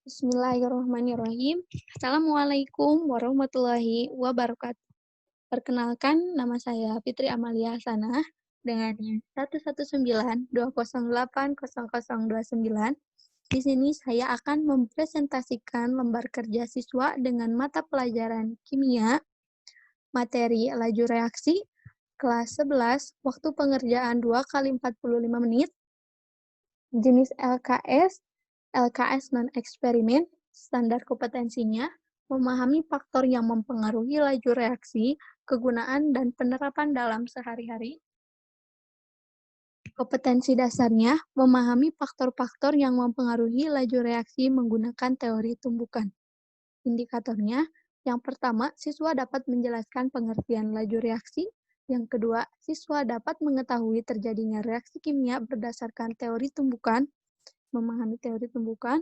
Bismillahirrahmanirrahim. Assalamualaikum warahmatullahi wabarakatuh. Perkenalkan, nama saya Fitri Amalia Hasanah dengan NIM 11920080029. Di sini saya akan mempresentasikan lembar kerja siswa dengan mata pelajaran kimia, materi laju reaksi, kelas 11, waktu pengerjaan 2 kali 45 menit, jenis LKS non-eksperimen, standar kompetensinya, memahami faktor yang mempengaruhi laju reaksi, kegunaan dan penerapan dalam sehari-hari. Kompetensi dasarnya, memahami faktor-faktor yang mempengaruhi laju reaksi menggunakan teori tumbukan. Indikatornya, yang pertama, siswa dapat menjelaskan pengertian laju reaksi. Yang kedua, siswa dapat mengetahui terjadinya reaksi kimia berdasarkan teori tumbukan, memahami teori tumbukan.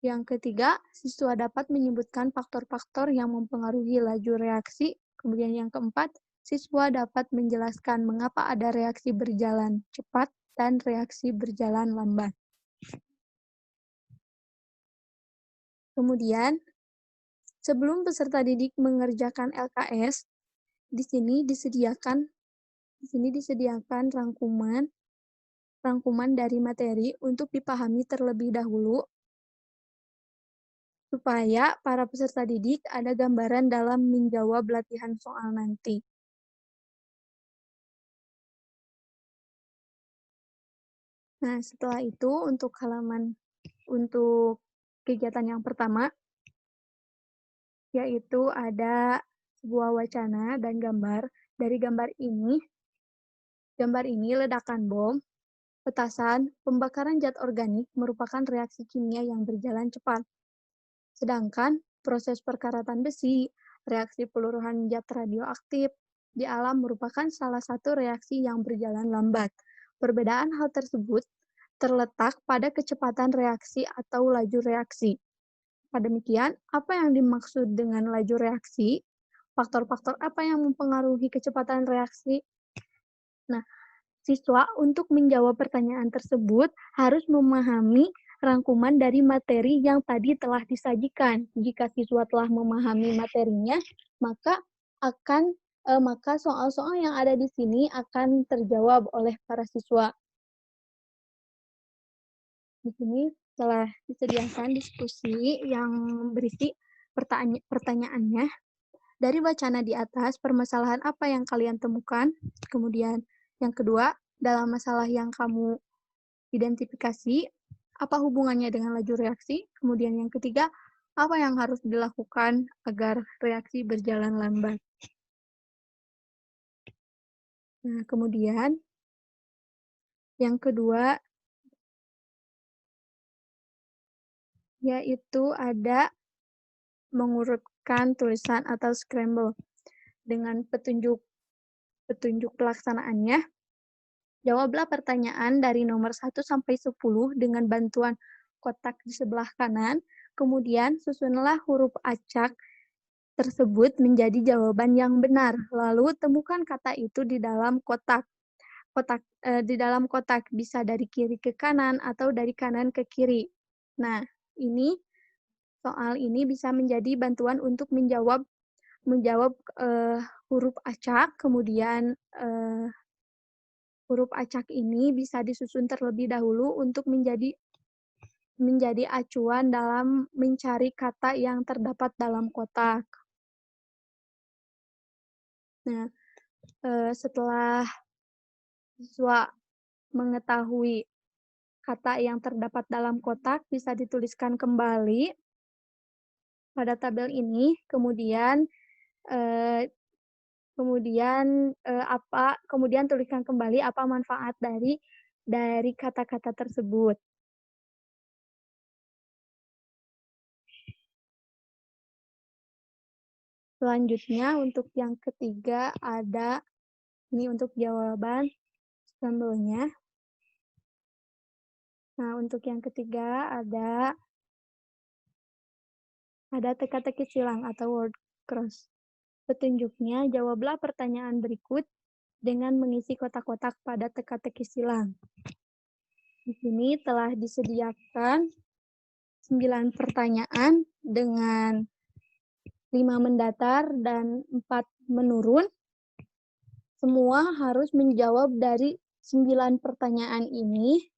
Yang ketiga, siswa dapat menyebutkan faktor-faktor yang mempengaruhi laju reaksi. Kemudian yang keempat, siswa dapat menjelaskan mengapa ada reaksi berjalan cepat dan reaksi berjalan lambat. Kemudian, sebelum peserta didik mengerjakan LKS, di sini disediakan rangkuman dari materi untuk dipahami terlebih dahulu supaya para peserta didik ada gambaran dalam menjawab latihan soal nanti. Nah, setelah itu untuk kegiatan yang pertama, yaitu ada sebuah wacana dan gambar. Dari gambar ini ledakan bom, petasan, pembakaran zat organik merupakan reaksi kimia yang berjalan cepat. Sedangkan proses perkaratan besi, reaksi peluruhan zat radioaktif di alam merupakan salah satu reaksi yang berjalan lambat. Perbedaan hal tersebut terletak pada kecepatan reaksi atau laju reaksi. Demikian, apa yang dimaksud dengan laju reaksi? Faktor-faktor apa yang mempengaruhi kecepatan reaksi? Nah, siswa untuk menjawab pertanyaan tersebut harus memahami rangkuman dari materi yang tadi telah disajikan. Jika siswa telah memahami materinya, maka soal-soal yang ada di sini akan terjawab oleh para siswa. Di sini telah disediakan diskusi yang berisi pertanyaannya. Dari wacana di atas, permasalahan apa yang kalian temukan? Kemudian yang kedua, dalam masalah yang kamu identifikasi, apa hubungannya dengan laju reaksi? Kemudian yang ketiga, apa yang harus dilakukan agar reaksi berjalan lambat? Nah, kemudian yang kedua, yaitu ada mengurutkan tulisan atau scramble. Dengan petunjuk pelaksanaannya, jawablah pertanyaan dari nomor 1 sampai 10 dengan bantuan kotak di sebelah kanan, kemudian susunlah huruf acak tersebut menjadi jawaban yang benar. Lalu temukan kata itu di dalam kotak. Di dalam kotak bisa dari kiri ke kanan atau dari kanan ke kiri. Nah, soal ini bisa menjadi bantuan untuk menjawab huruf acak, kemudian huruf acak ini bisa disusun terlebih dahulu untuk menjadi acuan dalam mencari kata yang terdapat dalam kotak. Nah, setelah siswa mengetahui kata yang terdapat dalam kotak, bisa dituliskan kembali pada tabel ini, kemudian tuliskan kembali apa manfaat dari kata-kata tersebut. Selanjutnya untuk yang ketiga ini untuk jawaban sampelnya. Nah, untuk yang ketiga ada teka-teki silang atau word cross. Petunjuknya, jawablah pertanyaan berikut dengan mengisi kotak-kotak pada teka-teki silang. Di sini telah disediakan 9 pertanyaan dengan 5 mendatar dan 4 menurun. Semua harus menjawab dari 9 pertanyaan ini.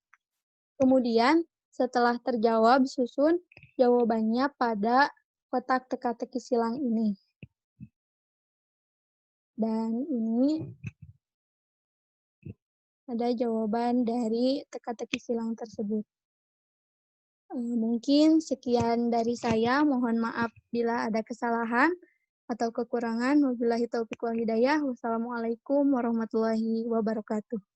Kemudian setelah terjawab, susun jawabannya pada kotak teka-teki silang ini. Dan ini ada jawaban dari teka-teki silang tersebut. Mungkin sekian dari saya. Mohon maaf bila ada kesalahan atau kekurangan. Wabillahi taufiq wal hidayah. Wassalamualaikum warahmatullahi wabarakatuh.